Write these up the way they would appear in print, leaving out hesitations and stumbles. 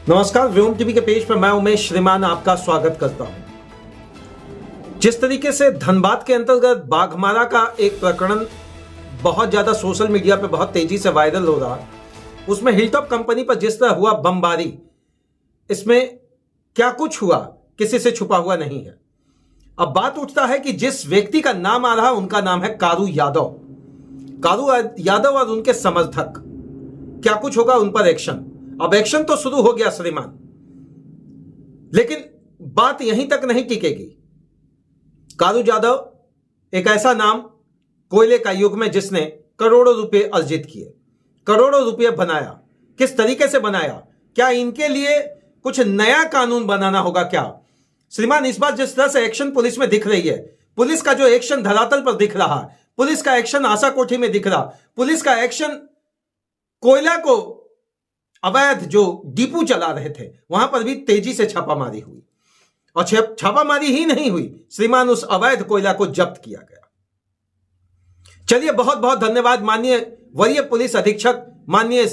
नमस्कार, व्योम टीवी के पेज पर मैं उमेश श्रीमान आपका स्वागत करता हूं। जिस तरीके से धनबाद के अंतर्गत बाघमारा का एक प्रकरण बहुत ज्यादा सोशल मीडिया पे बहुत तेजी से वायरल हो रहा है, उसमें हिलटॉप कंपनी पर जिस तरह हुआ बमबारी, इसमें क्या कुछ हुआ किसी से छुपा हुआ नहीं है। अब बात उठता है कि जिस व्यक्ति का नाम आ रहा उनका नाम है कारू यादव। कारू यादव और उनके समर्थक, क्या कुछ होगा उन पर एक्शन। अब एक्शन तो शुरू हो गया श्रीमान, लेकिन बात यहीं तक नहीं टिकेगी। कारू यादव एक ऐसा नाम कोयले का युग में जिसने करोड़ों रुपए अर्जित किए, करोड़ों रुपए बनाया। किस तरीके से बनाया, क्या इनके लिए कुछ नया कानून बनाना होगा क्या श्रीमान? इस बार जिस तरह से एक्शन पुलिस में दिख रही है, पुलिस का जो एक्शन धरातल पर दिख रहा है, पुलिस का एक्शन आशा कोठी में दिख रहा, पुलिस का एक्शन कोयला को अवैध जो डिपो चला रहे थे वहां पर भी तेजी से छापामारी हुई, और छापामारी ही नहीं हुई श्रीमान, उस अवैध कोयला को जब्त किया गया। चलिए, बहुत बहुत धन्यवाद माननीय वरीय पुलिस अधीक्षक, माननीय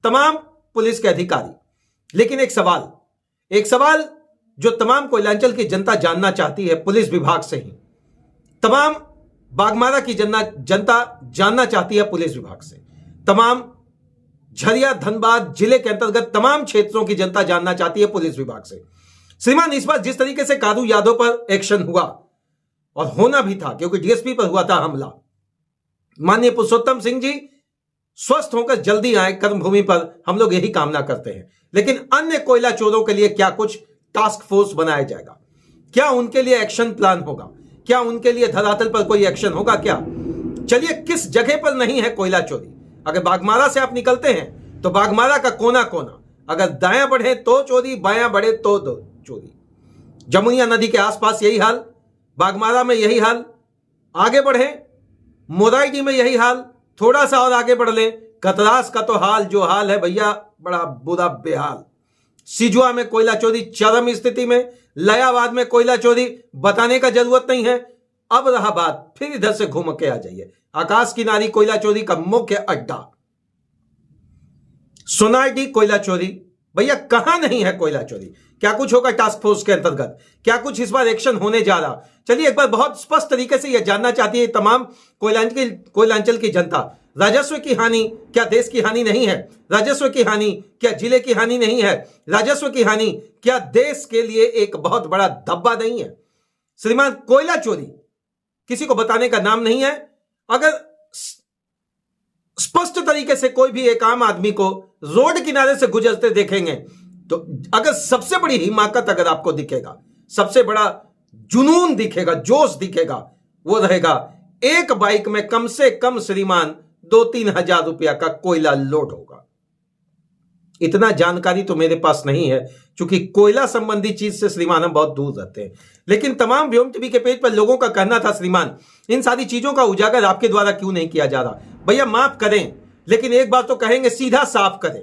तमाम पुलिस के अधिकारी। लेकिन एक सवाल जो तमाम कोयलांचल की जनता जानना चाहती है, पुलिस विभाग से ही तमाम बाघमारा की जनता जानना चाहती है, पुलिस विभाग से तमाम झरिया धनबाद जिले के अंतर्गत तमाम क्षेत्रों की जनता जानना चाहती है पुलिस विभाग से। श्रीमान, इस बार जिस तरीके से कारू यादव पर एक्शन हुआ, और होना भी था क्योंकि डीएसपी पर हुआ था हमला, माननीय पुरुषोत्तम सिंह जी स्वस्थ होकर जल्दी आए कर्मभूमि पर, हम लोग यही कामना करते हैं। लेकिन अन्य कोयला चोरों के लिए क्या कुछ टास्क फोर्स बनाया जाएगा, क्या उनके लिए एक्शन प्लान होगा, क्या उनके लिए धरातल पर कोई एक्शन होगा क्या? चलिए, किस जगह पर नहीं है कोयला चोरी? अगर बाघमारा से आप निकलते हैं तो बाघमारा का कोना कोना, अगर दायां बढ़े तो चोरी, बायां बढ़े तो चोरी। जमुनिया नदी के आसपास यही हाल, बाघमारा में यही हाल, आगे बढ़े मोराईडी में यही हाल, थोड़ा सा और आगे बढ़ ले कतरास का तो हाल जो हाल है भैया, बड़ा बुरा बेहाल। सिजुआ में कोयला चोरी चरम स्थिति में, लयाबाद में कोयला चोरी बताने का जरूरत नहीं है। अब रहा बात, फिर इधर से घूम के आ जाइए, आकाश किनारी कोयला चोरी का मुख्य अड्डा सोनाईडी कोयला चोरी। भैया कहां नहीं है कोयला चोरी? क्या कुछ होगा टास्क फोर्स के अंतर्गत? क्या कुछ इस बार एक्शन होने जा रहा? चलिए, एक बार बहुत स्पष्ट तरीके से यह जानना चाहती है तमाम कोयलांचल की जनता। राजस्व की हानि क्या देश की हानि नहीं है? राजस्व की हानि क्या जिले की हानि नहीं है? राजस्व की हानि क्या देश के लिए एक बहुत बड़ा धब्बा नहीं है? श्रीमान, कोयला चोरी किसी को बताने का नाम नहीं है। अगर स्पष्ट तरीके से कोई भी एक आम आदमी को रोड किनारे से गुजरते देखेंगे तो अगर सबसे बड़ी हिमाकत अगर आपको दिखेगा, सबसे बड़ा जुनून दिखेगा, जोश दिखेगा, वो रहेगा एक बाइक में कम से कम श्रीमान 2-3 हजार रुपया का कोयला लोड होगा। इतना जानकारी तो मेरे पास नहीं है, क्योंकि कोयला संबंधी चीज से श्रीमान हम बहुत दूर रहते हैं। लेकिन तमाम व्योम टीवी के पेज पर लोगों का कहना था, श्रीमान इन सारी चीजों का उजागर आपके द्वारा क्यों नहीं किया जा रहा? भैया माफ करें, लेकिन एक बात तो कहेंगे, सीधा साफ करें।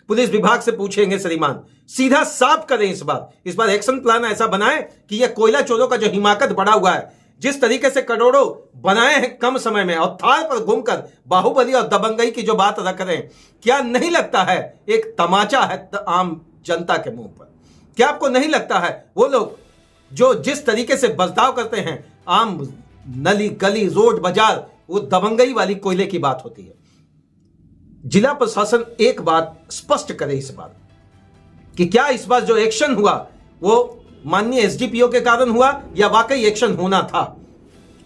पुलिस विभाग से पूछेंगे श्रीमान, सीधा साफ करें। इस बार एक्शन प्लान ऐसा बनाएं कि यह कोयला चोरों का जो हिमाकत बढ़ा हुआ है, जिस तरीके से करोड़ों बनाए हैं कम समय में, और थार पर घूमकर बाहुबली और दबंगई की जो बात रख रहे हैं, क्या नहीं लगता है एक तमाचा है आम जनता के मुंह पर? क्या आपको नहीं लगता है वो लोग जो जिस तरीके से बर्ताव करते हैं, आम नली गली रोड बाजार, वो दबंगई वाली कोयले की बात होती है। जिला प्रशासन एक बात स्पष्ट करे इस बार कि क्या इस बार जो एक्शन हुआ वो माननीय एसडीपीओ के कारण हुआ या वाकई एक्शन होना था?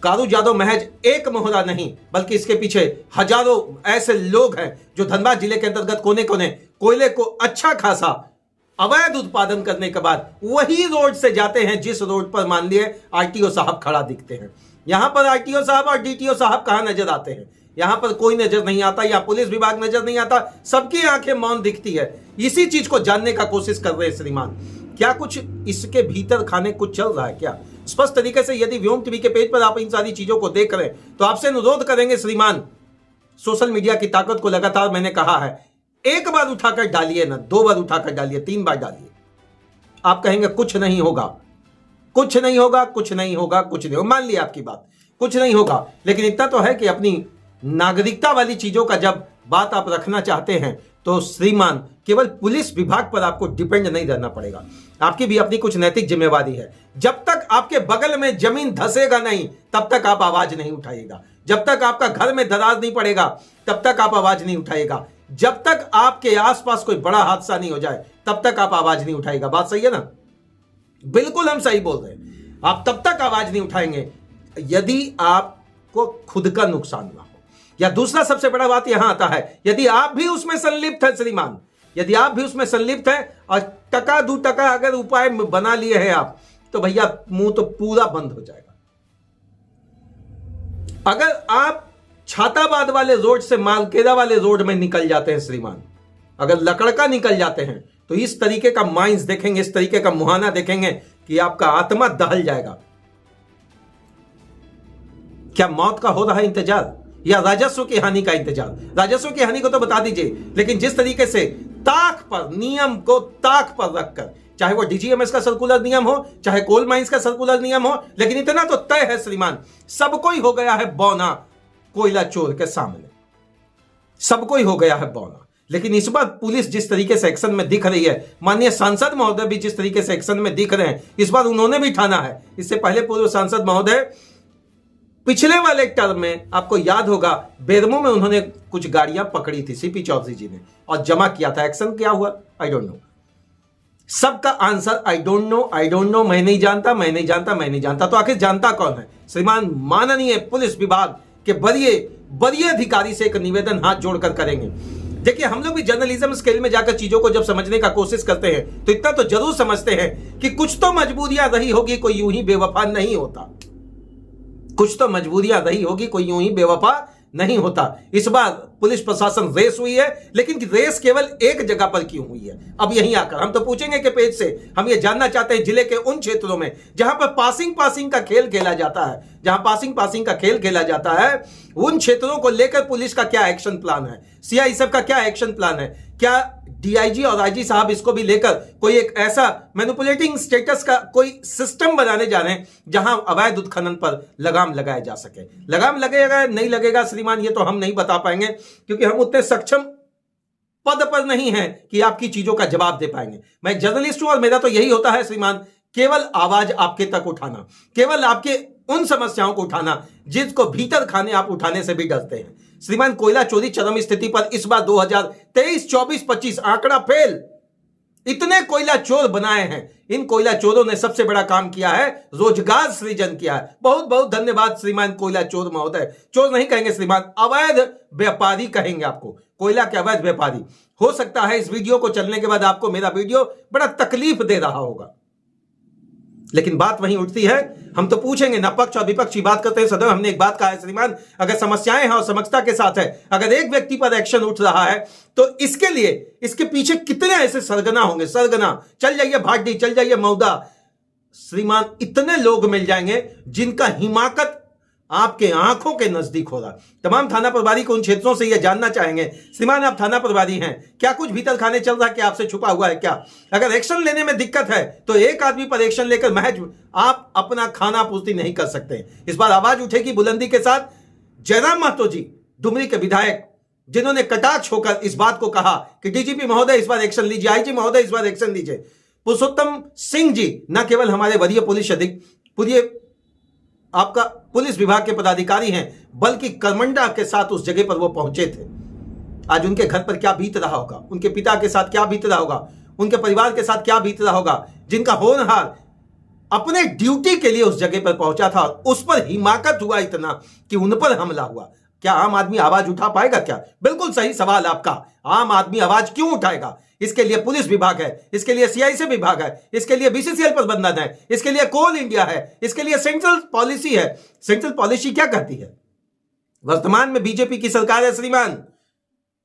कारू यादव महज एक मोहरा नहीं, बल्कि इसके पीछे हजारों ऐसे लोग हैं जो धनबाद जिले के अंतर्गत कोने कोने कोयले को अच्छा खासा अवैध उत्पादन करने के बाद वही रोड से जाते हैं जिस रोड पर मान लिए आरटीओ साहब खड़ा दिखते हैं। यहां पर आरटीओ साहब और डीटीओ साहब कहां नजर आते हैं? यहां पर कोई नजर नहीं आता, या पुलिस विभाग नजर नहीं आता, सबकी आंखें मौन दिखती है। इसी चीज को जानने का कोशिश कर रहे हैं श्रीमान, क्या कुछ इसके भीतर खाने कुछ चल रहा है क्या? स्पष्ट तरीके से यदि व्योम टीवी के पेज पर आप इन सारी चीजों को देख रहे हैं तो आपसे अनुरोध करेंगे श्रीमान, सोशल मीडिया की ताकत को लगातार मैंने कहा है, एक बार उठाकर डालिए ना, 2 बार उठाकर डालिए, 3 बार डालिए। आप कहेंगे कुछ नहीं होगा, कुछ नहीं होगा, कुछ नहीं होगा, कुछ नहीं होगा। मान लिया आपकी बात, कुछ नहीं होगा, लेकिन इतना तो है कि अपनी नागरिकता वाली चीजों का जब बात आप रखना चाहते हैं तो श्रीमान केवल पुलिस विभाग पर आपको डिपेंड नहीं रहना पड़ेगा, आपकी भी अपनी कुछ नैतिक जिम्मेवारी है। जब तक आपके बगल में जमीन धंसेगा नहीं तब तक आप आवाज नहीं उठाइएगा, जब तक आपका घर में दरार नहीं पड़ेगा तब तक आप आवाज नहीं उठाइएगा, जब तक आपके आसपास कोई बड़ा हादसा नहीं हो जाए तब तक आप आवाज नहीं उठाइएगा। बात सही है ना? बिल्कुल हम सही बोल रहे हैं। आप तब तक आवाज नहीं उठाएंगे यदि आपको खुद का नुकसान ना हो, या दूसरा सबसे बड़ा बात यहां आता है, यदि आप भी उसमें संलिप्त है श्रीमान, यदि आप भी उसमें संलिप्त है और टका दू टका अगर उपाय बना लिए हैं आप, तो भैया मुंह तो पूरा बंद हो जाएगा। अगर आप छाताबाद वाले रोड से मालकेरा वाले रोड में निकल जाते हैं श्रीमान, अगर लकड़का निकल जाते हैं, तो इस तरीके का माइंस देखेंगे, इस तरीके का मुहाना देखेंगे कि आपका आत्मा दहल जाएगा। क्या मौत का हो रहा है इंतजार या राजस्व की हानि का इंतजार? राजस्व की हानि को तो बता दीजिए, लेकिन जिस तरीके से ताक पर, नियम को ताक पर रखकर, चाहे वो डीजीएमएस का सर्कुलर नियम हो, चाहे कोल माइंस का सर्कुलर नियम हो, लेकिन इतना तो तय है श्रीमान, सबको ही हो गया है बौना कोयला चोर के सामने, सबको ही हो गया है बौना। लेकिन इस बार पुलिस जिस तरीके से एक्शन में दिख रही है, माननीय सांसद महोदय भी जिस तरीके से एक्शन में दिख रहे हैं, इस बार उन्होंने भी ठाना है। इससे पहले पूर्व सांसद महोदय पिछले वाले टर्म में आपको याद होगा बेरमो में उन्होंने कुछ गाड़ियां पकड़ी थी सीपी चौधरी जी ने और जमा किया था। एक्शन क्या हुआ आई डोंट नो, सबका answer I don't know, I don't know, मैं नहीं जानता, मैं नहीं जानता, मैं नहीं जानता। तो आखिर जानता कौन है? श्रीमान माननीय पुलिस विभाग के बड़े अधिकारी से एक निवेदन हाथ जोड़कर करेंगे। देखिए, हम लोग भी जर्नलिज्म स्केल में जाकर चीजों को जब समझने का कोशिश करते हैं तो इतना तो जरूर समझते हैं कि कुछ तो मजबूरियां रही होगी, कोई यूं ही बेवफा नहीं होता, कुछ तो मजबूरियां रही होगी, कोई यूं ही बेवफा नहीं होता। इस बार पुलिस प्रशासन रेस हुई है, लेकिन रेस केवल एक जगह पर क्यों हुई है? अब यहीं आकर हम तो पूछेंगे कि पेज से हम ये जानना चाहते हैं, जिले के उन क्षेत्रों में जहां पर पासिंग का खेल खेला जाता है, जहां पासिंग का खेल खेला जाता है, उन क्षेत्रों को लेकर पुलिस का क्या एक्शन प्लान है, सीआईएसएफ का क्या एक्शन प्लान है? क्या डीआईजी और आईजी साहब इसको भी लेकर कोई एक ऐसा मैनिपुलेटिंग स्टेटस का कोई सिस्टम बनाने जा रहे हैं जहां अवैध उत्खनन पर लगाम लगाया जा सके? लगाम लगेगा नहीं लगेगा श्रीमान, ये तो हम नहीं बता पाएंगे, क्योंकि हम उतने सक्षम पद पर नहीं हैं कि आपकी चीजों का जवाब दे पाएंगे। मैं जर्नलिस्ट हूं और मेरा तो यही होता है श्रीमान, केवल आवाज आपके तक उठाना, केवल आपके उन समस्याओं को उठाना जिसको भीतर खाने आप उठाने से भी डरते हैं। श्रीमान, कोयला चोरी चरम स्थिति पर इस बार 2023, 24, 25 आंकड़ा फेल। इतने कोयला चोर बनाए हैं, इन कोयला चोरों ने सबसे बड़ा काम किया है, रोजगार सृजन किया है। बहुत बहुत धन्यवाद श्रीमान कोयला चोर महोदय। चोर नहीं कहेंगे श्रीमान, अवैध व्यापारी कहेंगे आपको, कोयला के अवैध व्यापारी। हो सकता है इस वीडियो को चलने के बाद आपको मेरा वीडियो बड़ा तकलीफ दे रहा होगा, लेकिन बात वहीं उठती है, हम तो पूछेंगे ना, पक्ष और विपक्ष की बात करते हैं सदैव। हमने एक बात कहा है श्रीमान, अगर समस्याएं हैं और समझता के साथ है, अगर एक व्यक्ति पर एक्शन उठ रहा है तो इसके लिए इसके पीछे कितने ऐसे सरगना होंगे, सरगना। चल जाइए भाटी, चल जाइए मौदा श्रीमान, इतने लोग मिल जाएंगे जिनका हिमाकत आपके आंखों के नजदीक हो रहा। तमाम थाना प्रभारी को उन क्षेत्रों से यह जानना चाहेंगे, श्रीमान आप थाना प्रभारी हैं, क्या कुछ भीतर खाने चल रहा है, क्या आपसे छुपा हुआ है क्या? अगर एक्शन लेने में दिक्कत है तो एक आदमी पर एक्शन लेकर महज आप अपना खाना पूर्ति नहीं कर सकते। इस बार आवाज उठेगी बुलंदी के साथ। जयराम महतो जी, डुमरी के विधायक, जिन्होंने कटाक्ष होकर इस बात को कहा कि डीजीपी महोदय इस बार एक्शन लीजिए, आईजी महोदय इस बार एक्शन लीजिए। पुरुषोत्तम सिंह जी न केवल हमारे वरीय पुलिस अधीक्षक आपका पुलिस विभाग के पदाधिकारी हैं, बल्कि कर्मंडा के साथ उस जगह पर वो पहुंचे थे। आज उनके घर पर क्या बीत रहा होगा, उनके पिता के साथ क्या बीत रहा होगा, उनके परिवार के साथ क्या बीत रहा होगा, जिनका होनहार अपने ड्यूटी के लिए उस जगह पर पहुंचा था और उस पर हिमाकत हुआ इतना कि उन पर हमला हुआ। क्या आम आदमी आवाज उठा पाएगा क्या? बिल्कुल सही सवाल आपका, आम आदमी आवाज क्यों उठाएगा? इसके लिए पुलिस विभाग है, इसके लिए सीआईएसएफ विभाग है, इसके लिए बीसीसीएल प्रबंधन है, इसके लिए कोल इंडिया है, इसके लिए सेंट्रल पॉलिसी है। सेंट्रल पॉलिसी क्या कहती है? वर्तमान में बीजेपी की सरकार है श्रीमान,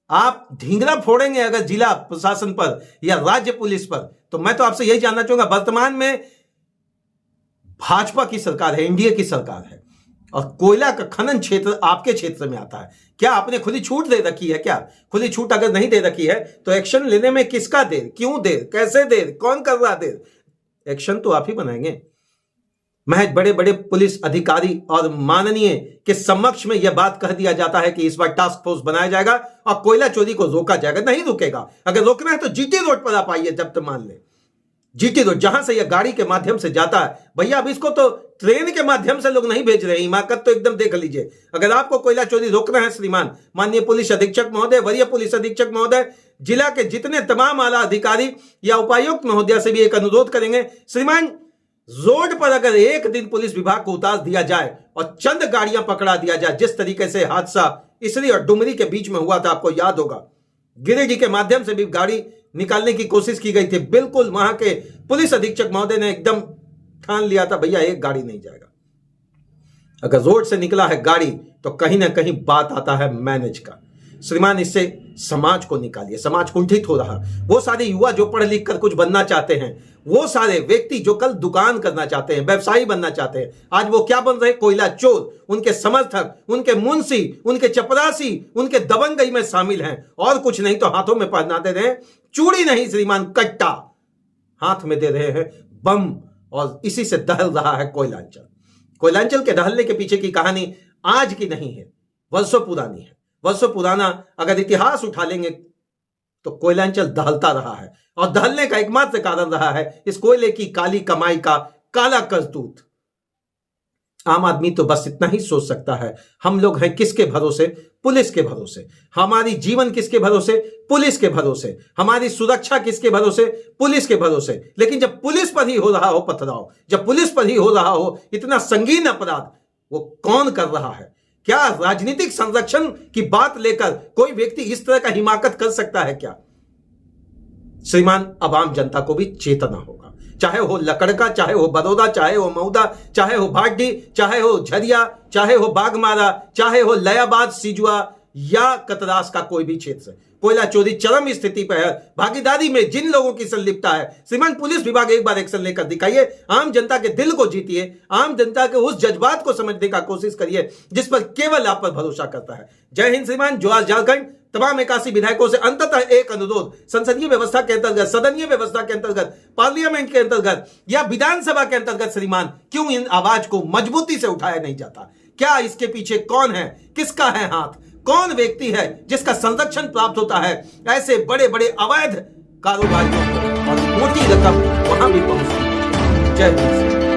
आप ढींगरा फोड़ेंगे अगर जिला प्रशासन पर या राज्य पुलिस पर, तो मैं तो आपसे यही जानना चाहूंगा, वर्तमान में भाजपा की सरकार है, एनडीए की सरकार है, और कोयला का खनन क्षेत्र आपके क्षेत्र में आता है। क्या आपने खुली छूट दे रखी है क्या? खुली छूट अगर नहीं दे रखी है तो एक्शन लेने में किसका देर, क्यों देर, कैसे देर, कौन कर रहा देर? एक्शन तो आप ही बनाएंगे। महज बड़े बड़े पुलिस अधिकारी और माननीय के समक्ष में यह बात कह दिया जाता है कि इस बार टास्क फोर्स बनाया जाएगा और कोयला चोरी को रोका जाएगा। नहीं रुकेगा। अगर रोकना है तो जीटी रोड पर आप आइए, जब तक मान ले जीटी रोड, जहां से यह गाड़ी के माध्यम से जाता है। भैया अब इसको तो ट्रेन के माध्यम से लोग नहीं भेज रहे हैं, हिमाकत तो एकदम देख लीजिए। अगर आपको कोयला चोरी रोकना है श्रीमान माननीय पुलिस अधीक्षक महोदय, वरीय पुलिस अधीक्षक महोदय, जिला के जितने तमाम आला अधिकारी या उपायुक्त महोदय से भी एक अनुरोध करेंगे, श्रीमान रोड पर अगर एक दिन पुलिस विभाग को उतार दिया जाए और चंद गाड़ियां पकड़ा दिया जाए, जिस तरीके से हादसा इसरी और डुमरी के बीच में हुआ था, आपको याद होगा, गिरिडीह के माध्यम से भी गाड़ी निकालने की कोशिश की गई थी। बिल्कुल वहां के पुलिस अधीक्षक महोदय ने एकदम ठान लिया था, भैया एक गाड़ी नहीं जाएगा। अगर रोड से निकला है गाड़ी तो कहीं ना कहीं बात आता है मैनेज का। श्रीमान इससे समाज को निकालिए, समाज कुंठित हो रहा। वो सारे युवा जो पढ़ लिख कर कुछ बनना चाहते हैं, वो सारे व्यक्ति जो कल दुकान करना चाहते हैं, व्यवसायी बनना चाहते हैं, आज वो क्या बन रहे? कोयला चोर। उनके समर्थक, उनके मुंशी, उनके चपरासी, उनके दबंगई में शामिल हैं। और कुछ नहीं तो हाथों में पहना दे रहे हैं चूड़ी नहीं श्रीमान, कट्टा हाथ में दे रहे हैं बम, और इसी से दहल रहा है कोयलांचल। कोयलांचल के दहलने के पीछे की कहानी आज की नहीं है, वर्षों पुरानी है। वर्षों पुराना अगर इतिहास उठा लेंगे तो कोयलांचल दहलता रहा है, और दहलने का एकमात्र कारण रहा है इस कोयले की काली कमाई का काला करतूत। आम आदमी तो बस इतना ही सोच सकता है, हम लोग हैं किसके भरोसे? पुलिस के भरोसे। हमारी जीवन किसके भरोसे? पुलिस के भरोसे। हमारी सुरक्षा किसके भरोसे? पुलिस के भरोसे। लेकिन जब पुलिस पर ही हो रहा हो पथराव, जब पुलिस पर ही हो रहा हो इतना संगीन अपराध, वो कौन कर रहा है? क्या राजनीतिक संरक्षण की बात लेकर कोई व्यक्ति इस तरह का हिमाकत कर सकता है क्या? श्रीमान अब आम जनता को भी चेतना होगा, चाहे हो लकड़का, चाहे हो बड़ौदा, चाहे हो मऊदा, चाहे हो भाटी, चाहे हो झरिया, चाहे हो बागमारा, चाहे हो लयाबाद, सिजुआ या कतरास का कोई भी क्षेत्र। कोयला चोरी चरम स्थिति पर है। भागीदारी में जिन लोगों की संलिप्तता है, श्रीमान पुलिस विभाग एक बार एक्शन लेकर दिखाइए। आम जनता के दिल को जीतिए, आम जनता के उस जज्बात को समझने का कोशिश करिए जिस पर केवल आप पर भरोसा करता है। जय हिंद श्रीमान। जोहार झारखंड। तमाम 81 विधायकों से अंततः एक अनुरोध, संसदीय व्यवस्था के अंतर्गत, सदनीय व्यवस्था के अंतर्गत, पार्लियामेंट के अंतर्गत या विधानसभा के अंतर्गत श्रीमान क्यों इन आवाज को मजबूती से उठाया नहीं जाता? क्या इसके पीछे कौन है? किसका है हाथ? कौन व्यक्ति है जिसका संरक्षण प्राप्त होता है ऐसे बड़े बड़े अवैध कारोबारियों को, और मोटी रकम वहां भी पहुंचती है? जय हिंद।